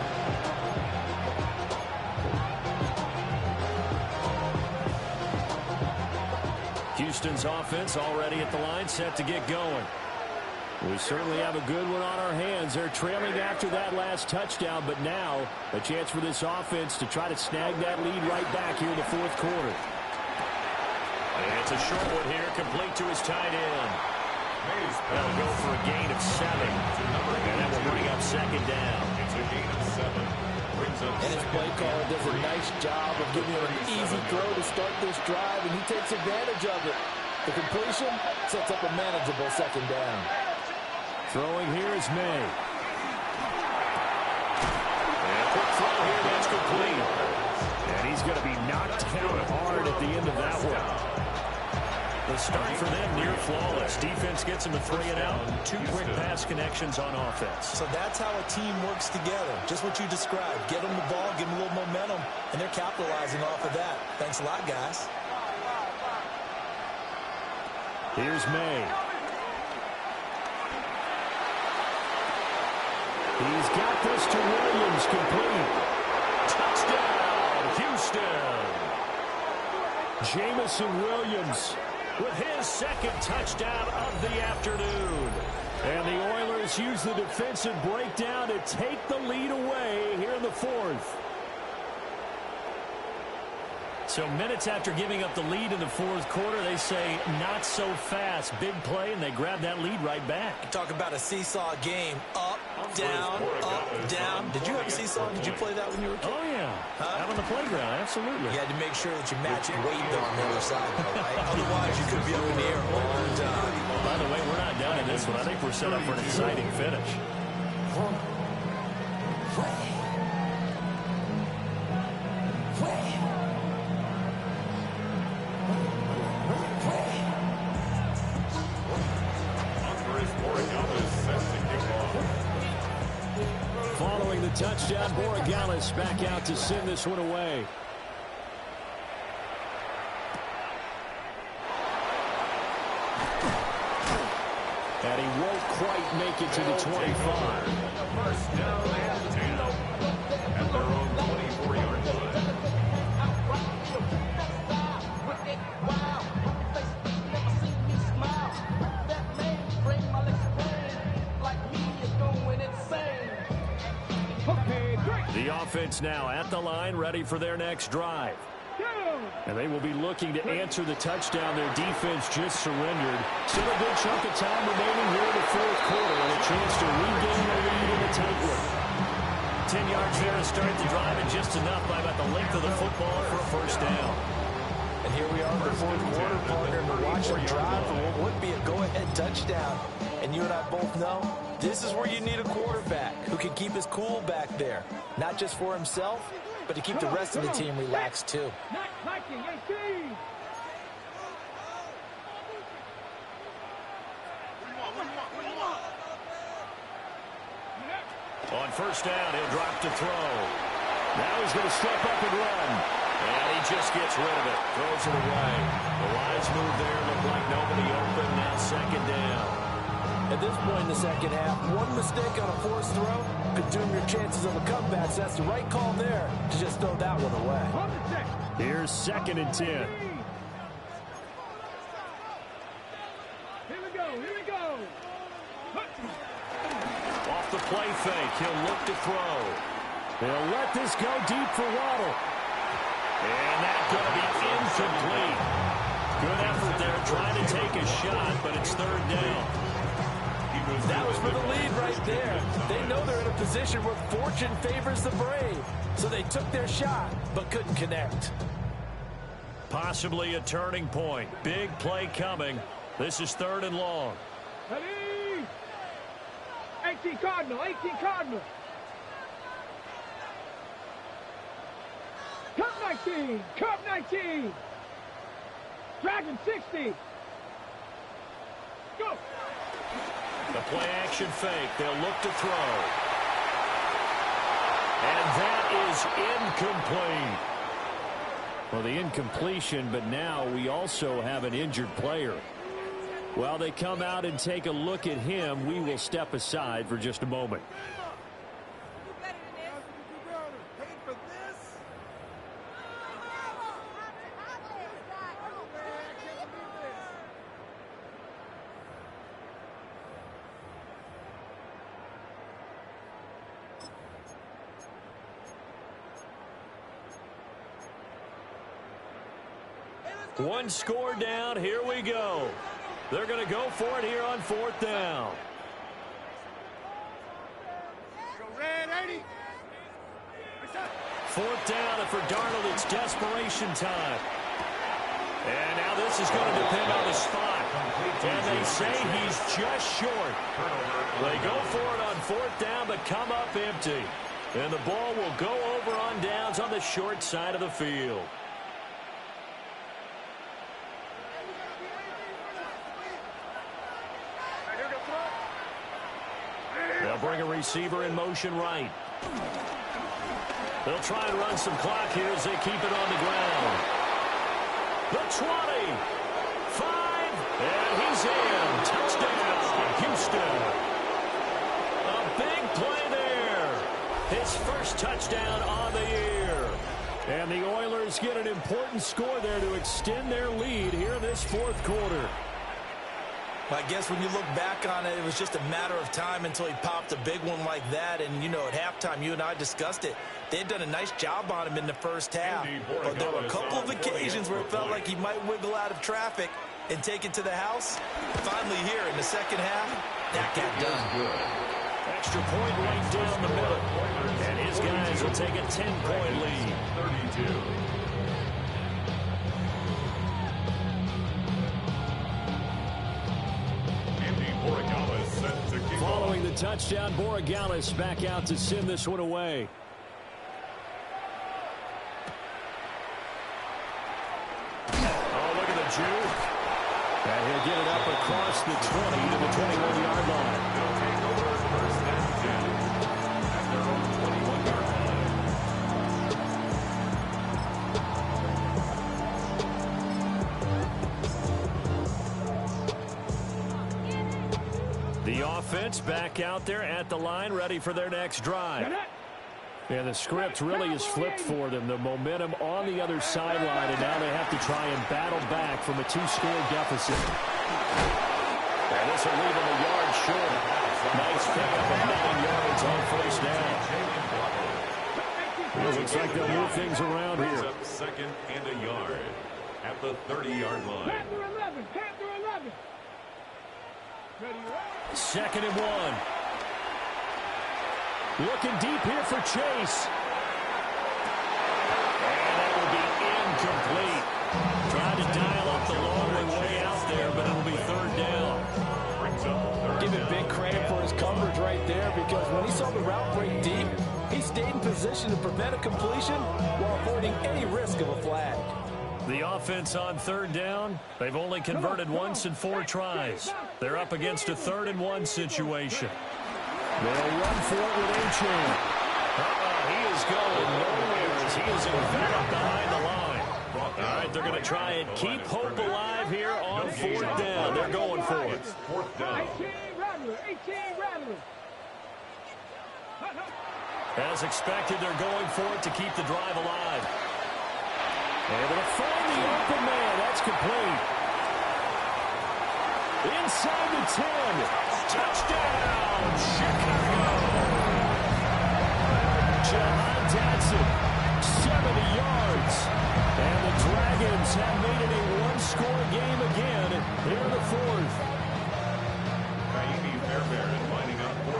Houston's offense already at the line, set to get going.
We certainly have a good one on our hands. They're trailing after that last touchdown, but now a chance for this offense to try to snag that lead right back here in the fourth quarter.
And it's a short one here, complete to his tight end. That'll go for a gain of 7. And that will bring up second down.
It's a gain of 7.
And his play caller does a nice job of giving him an easy throw to start this drive, and he takes advantage of it. The completion sets up a manageable second down.
Throwing here is May.
And a quick throw here, that's complete.
And he's going to be knocked down hard at the end of that one.
The start for them near flawless. Defense gets them to 3 and out. 2 quick pass connections on offense.
So that's how a team works together. Just what you described. Get them the ball, give them a little momentum, and they're capitalizing off of that. Thanks a lot, guys.
Here's May. He's got this to Williams, complete.
Touchdown, Houston.
Jamison Williams
with his second touchdown of the afternoon.
And the Oilers use the defensive breakdown to take the lead away here in the fourth.
So minutes after giving up the lead in the fourth quarter, they say not so fast. Big play, and they grab that lead right back.
Talk about a seesaw game. Up, down, up, down. Did you have a seesaw? Did you play that when you were a kid?
Oh, yeah. Out on the playground, absolutely.
You had to make sure that you matched weight there on the other side, though, right? Otherwise, you could be up in the air all the time.
By the way, we're not done in this one. I think we're set up for an exciting finish.
Following the touchdown, Borregales back out to send this one away. And he won't quite make it to the 25.
First down and 10. At their own 24-yard line.
The offense now at the line, ready for their next drive. And they will be looking to answer the touchdown their defense just surrendered. Still a good chunk of time remaining here in the fourth quarter and a chance to regain the lead in the tight one.
10 yards there to start the drive and just enough by about the length of the football for a first down.
here we are in the fourth quarter, partner, and we're watching them drive for what would be a go-ahead touchdown. And you and I both know this is where you need a quarterback who can keep his cool back there, not just for himself, but to keep the rest of the team relaxed too.
On first down, he'll drop to throw. Now he's going to step up and run. And he just gets rid of it. Throws it away. The lines move there. Look like nobody open. Now second down.
At this point in the second half, one mistake on a forced throw could doom your chances of a comeback. So that's the right call there to just throw that one away.
Here's 2nd and 10.
Here we go.
Off the play fake, he'll look to throw. They'll let this go deep for Waddle. And that's going to be incomplete. Good effort there trying to take a shot, but it's 3rd down.
That was for the lead right there. They know they're in a position where fortune favors the brave. So they took their shot, but couldn't connect.
Possibly a turning point. Big play coming. This is 3rd and long.
Ready? 18 Cardinal. Cup 19. Dragon 60. Go.
The play action fake. They'll look to throw. And that is incomplete. Well, the incompletion, but now we also have an injured player. While they come out and take a look at him, we will step aside for just a moment. One score down. Here we go. They're going to go for it here on 4th down. Fourth down, and for Darnold, it's desperation time. And now this is going to depend on the spot. And they say he's just short. They go for it on 4th down, but come up empty. And the ball will go over on downs on the short side of the field. They'll bring a receiver in motion right. They'll try and run some clock here as they keep it on the ground. The 20. 5. And he's in. Touchdown, Houston. A big play there. His first touchdown on the year. And the Oilers get an important score there to extend their lead here in this 4th quarter.
I guess when you look back on it, it was just a matter of time until he popped a big one like that. And, you know, at halftime, you and I discussed it. They had done a nice job on him in the first half. But there were a couple of occasions where it felt like he might wiggle out of traffic and take it to the house. Finally here in the second half, that got done.
Extra point right down the middle. And his guys will take a 10-point lead. 32. Following the touchdown, Borregales back out to send this one away. Oh, look at the juke. And he'll get it up across the 20 to the 21-yard line.
They'll take over first and 10 at their own 21-yard line.
The offense back out there at the line, ready for their next drive. And the script really is flipped for them. The momentum on the other sideline, and now they have to try and battle back from a 2-score deficit. And this will leave them a yard short. Nice pickup of 9 yards on first down. It looks like they'll move things around here.
Up second and a yard at the 30-yard line.
Panther 11. Panther 11. Ready, right?
2nd and 1. Looking deep here for Chase. And that will be incomplete. Tried
the route break deep, he stayed in position to prevent a completion while avoiding any risk of a flag.
The offense on third down, they've only converted once in 4 tries. They're up against a 3rd-and-1 situation. They'll run for it with A-Chain. He is going nowhere as he is enveloped behind the line. All right, they're going to try and keep hope alive here on 4th down. They're going for it.
4th down.
18 Rattler.
As expected, they're going for it to keep the drive alive. Able to find the open man. That's complete. Inside the 10. Touchdown, Chicago. Jahan Dotson, 70 yards. And the Dragons have made it a one-score game again here in the 4th.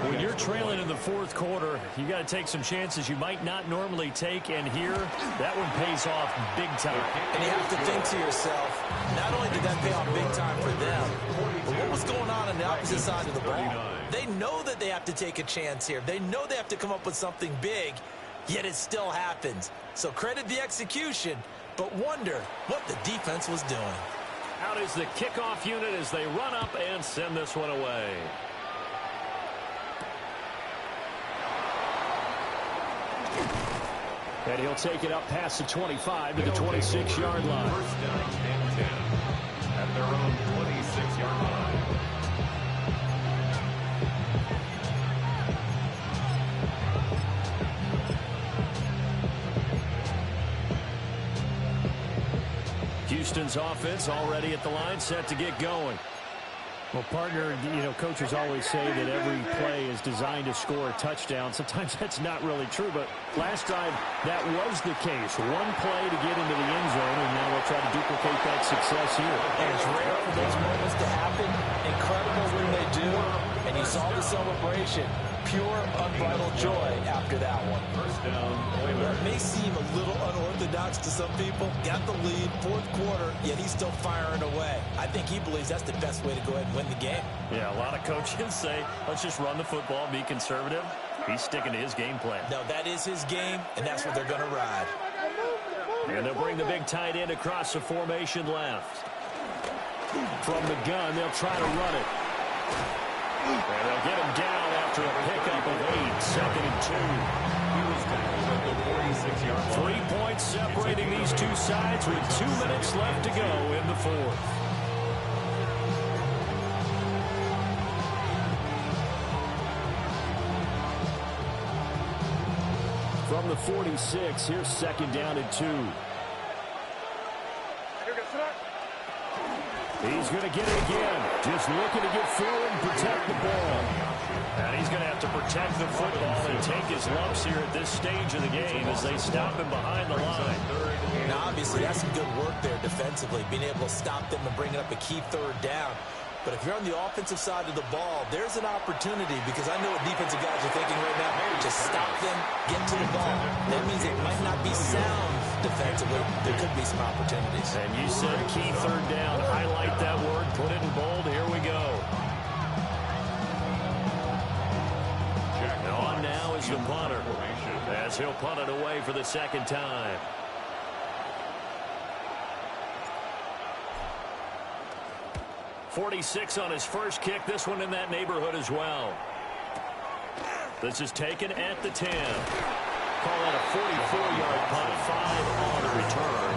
When you're trailing in the 4th quarter, you got to take some chances you might not normally take, and here, that one pays off big time.
And you have to think to yourself, not only did that pay off big time for them, but what was going on the opposite side of the ball? They know that they have to take a chance here. They know they have to come up with something big, yet it still happens. So credit the execution, but wonder what the defense was doing.
Out is the kickoff unit as they run up and send this one away. And he'll take it up past the 25 to the 26-yard line.
1st down and 10 at their own 26-yard line.
Houston's offense already at the line, set to get going. Well, partner, coaches always say that every play is designed to score a touchdown. Sometimes that's not really true, but last drive, that was the case. One play to get into the end zone, and now they'll try to duplicate that success here.
And it's rare for those moments to happen. Incredible when they do. And you saw the celebration. Pure, unbridled joy after that one.
1st down,
That may seem a little unorthodox to some people. Got the lead, 4th quarter, yet he's still firing away. I think he believes that's the best way to go ahead and win the game.
Yeah, a lot of coaches say, let's just run the football, be conservative. He's sticking to his game plan.
No, that is his game, and that's what they're going to ride.
And they'll bring the big tight end across the formation left. From the gun, they'll try to run it. And they'll get him down after a pickup of 8, 2nd and 2.
he was tackled at the 46-yard line.
3 points separating these two sides with 2 minutes left to go in the 4th. From the 46, here's 2nd down and 2. He's going to get it again. Just looking to get forward and protect the ball. And he's going to have to protect the football and take his lumps here at this stage of the game as they stop him behind the line.
Now, obviously, that's some good work there defensively, being able to stop them and bring up a key 3rd down. But if you're on the offensive side of the ball, there's an opportunity, because I know what defensive guys are thinking right now. Just stop them, get to the ball. That means it might not be sound defensively. There could be some opportunities.
And you said key 3rd down. Highlight that word, put it in bold. Here we go. And on now is the punter, as he'll punt it away for the 2nd time. .46 on his first kick. This one in that neighborhood as well. This is taken at the 10. Call that a 44-yard punt, 5 on the return.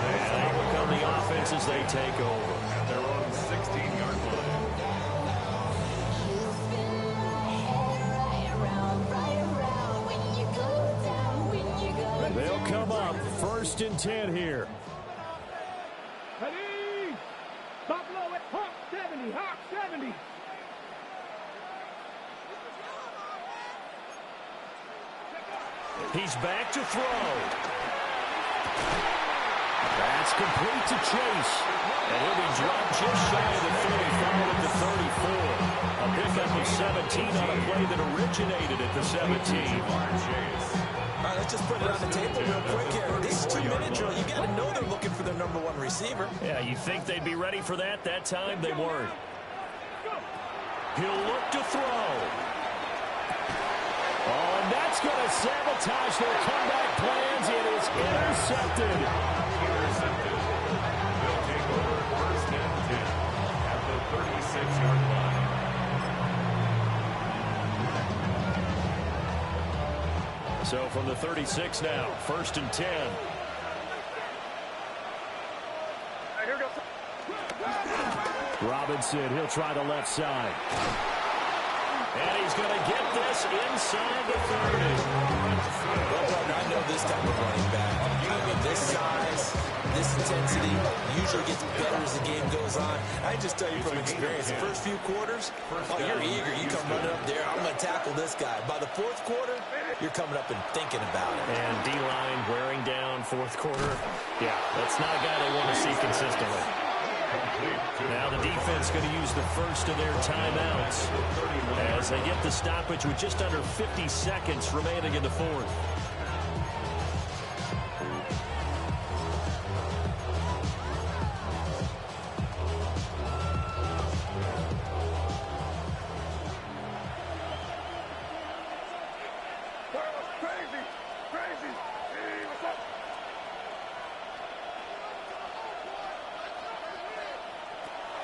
And out will come the offense as they take over.
At their own 16-yard line.
They'll come up 1st and 10 here.
Ready? Buffalo at Hawk 70. Hawk 70.
He's back to throw. That's complete to Chase. And he'll be dropped just shy of the 35 at the 34. A pickup of 17 on a play that originated at the 17.
All right, let's just put it on the table real quick here. This is 2-minute drill. You got to know they're looking for their #1 receiver.
Yeah, you think they'd be ready for that? That time they weren't. He'll look to throw. Oh, and that's going to sabotage their comeback plans. It is intercepted.
Intercepted. They'll take over first and 10 at the 36-yard line.
So from the 36 now, first and 10. Robinson, he'll try the left side. And he's going to get this inside the 30.
Well, partner, I know this type of running back. I mean, this size, this intensity usually gets better as the game goes on. I just tell you from experience, the first few quarters, oh, you're eager. You come running up there, I'm going to tackle this guy. By the fourth quarter, you're coming up and thinking about it.
And D-line wearing down fourth quarter. Yeah, that's not a guy they want to see consistently. Now the defense going to use the first of their timeouts as they get the stoppage with just under 50 seconds remaining in the fourth.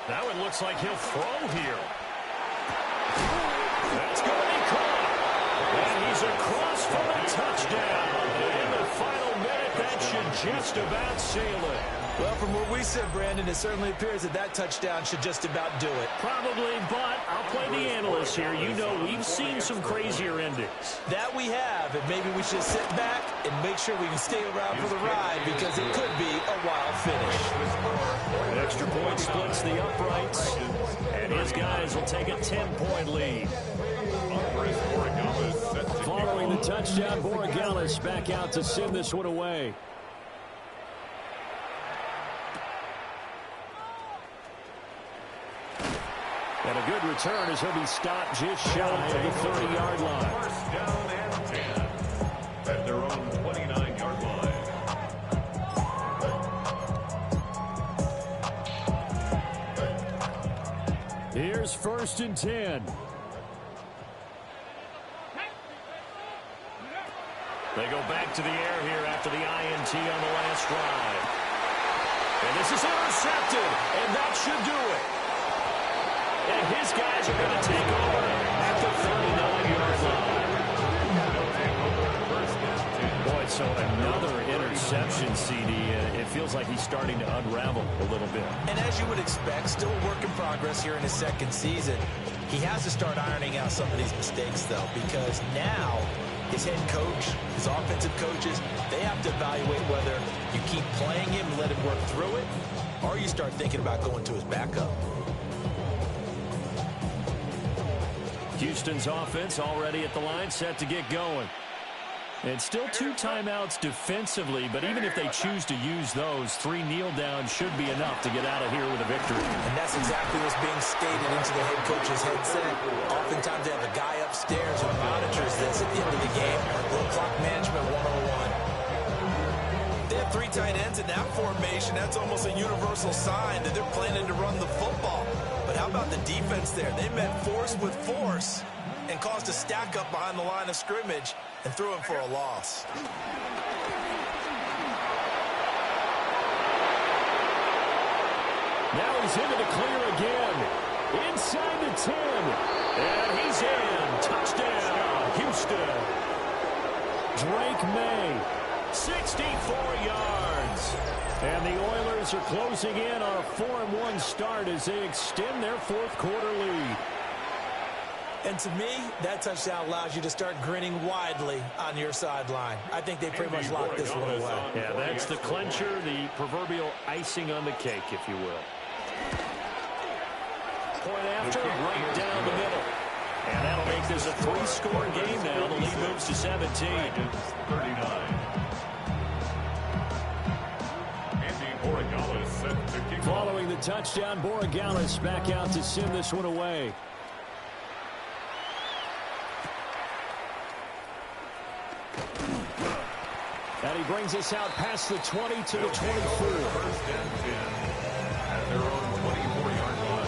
Now it looks like he'll throw here. That's going to be caught. And he's across for a touchdown. In the final minute, that should just about seal it.
Well, from where we sit, Brandon, it certainly appears that that touchdown should just about do it.
Probably, but I'll play the analyst here. You know we've seen some crazier endings.
That we have, and maybe we should sit back and make sure we can stay around for the ride because it could be a wild finish.
An extra point splits the uprights, and his guys will take a 10-point lead. Following the touchdown, Borregales back out to send this one away. And a good return as he'll be stopped just shy of the 30-yard line.
First down and 10 at their own 29-yard line.
Here's first and 10. They go back to the air here after the INT on the last drive. And this is intercepted, and that should do it. And his guys are going to take over at the 39-yard line. Boy, so another interception, CD. It feels like he's starting to unravel a little bit.
And as you would expect, still a work in progress here in his second season. He has to start ironing out some of these mistakes, though, because now his head coach, his offensive coaches, they have to evaluate whether you keep playing him and let him work through it, or you start thinking about going to his backup.
Houston's offense already at the line, set to get going. And still 2 timeouts defensively, but even if they choose to use those, 3 kneel downs should be enough to get out of here with a victory.
And that's exactly what's being stated into the head coach's headset. Oftentimes they have a guy upstairs who monitors this at the end of the game. A little clock management 101. They have 3 tight ends in that formation. That's almost a universal sign that they're planning to run the football. But how about the defense there? They met force with force and caused a stack up behind the line of scrimmage and threw him for a loss.
Now he's into the clear again. Inside the 10. And he's in. Touchdown, Houston. Drake May, 64 yards. And the Oilers are closing in on a 4-1 start as they extend their fourth quarter lead.
And to me, that touchdown allows you to start grinning widely on your sideline. I think they pretty much locked this one away.
Yeah, that's the clincher, the proverbial icing on the cake, if you will. Point after, right down the middle. And that'll make this a 3-score game now. The lead moves to 17.
39.
Following the touchdown, Borregales back out to send this one away. And he brings us out past the 20 to the 24.
First and 10 at their own 24-yard line.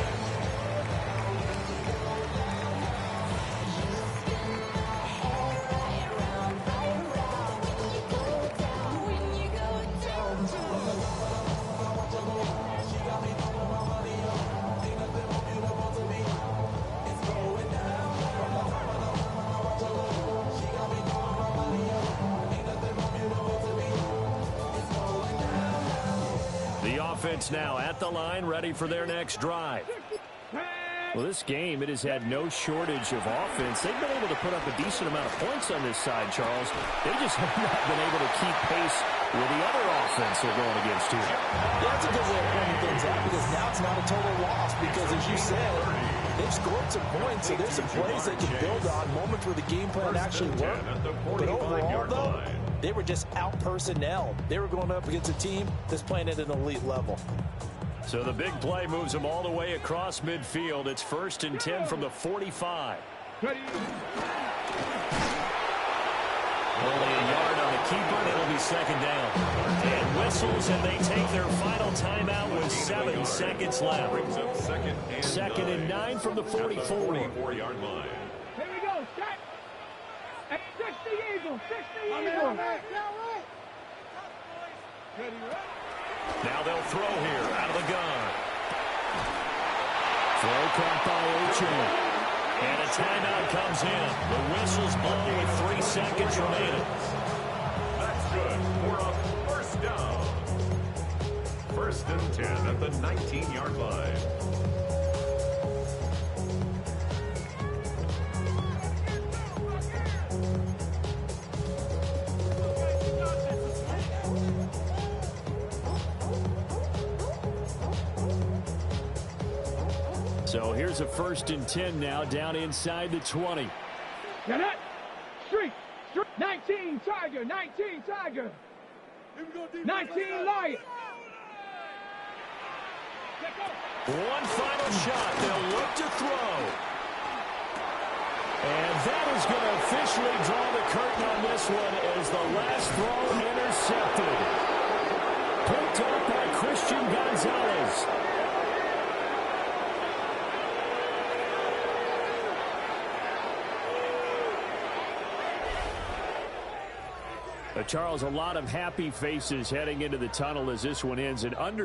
offense now at the line, ready for their next drive. Well, this game, it has had no shortage of offense. They've been able to put up a decent amount of points on this side, Charles. They just have not been able to keep pace with the other offense they're going against here.
Yeah, that's a good way of pointing things out, because now it's not a total loss, because as you said, they've scored some points, so there's some plays they can build on, moments where the game plan actually worked. But overall, though, they were just out personnel. They were going up against a team that's playing at an elite level.
So the big play moves them all the way across midfield. It's 1st and 10 from the 45.
Ready.
Only a yard on the keeper, and it'll be 2nd down. And whistles, and they take their final timeout with 7 seconds left. 2nd and 9 from the 44.
44-yard line.
Here we go. Set. And 60 Eagles. 60 Eagles. Ready, ready.
Now they'll throw here out of the gun. Throw caught by Ocho. And a timeout comes in. The whistles blow with 3 seconds remaining.
That's good for a 1st down. 1st and 10 at the 19-yard line.
So here's a 1st and 10 now, down inside the 20.
Get it. Street. 19 Tiger. 19 Tiger. 19 Lion.
One final shot. They'll look to throw. And that is going to officially draw the curtain on this one as the last throw intercepted. Picked up by Christian Gonzalez. Charles, a lot of happy faces heading into the tunnel as this one ends. And under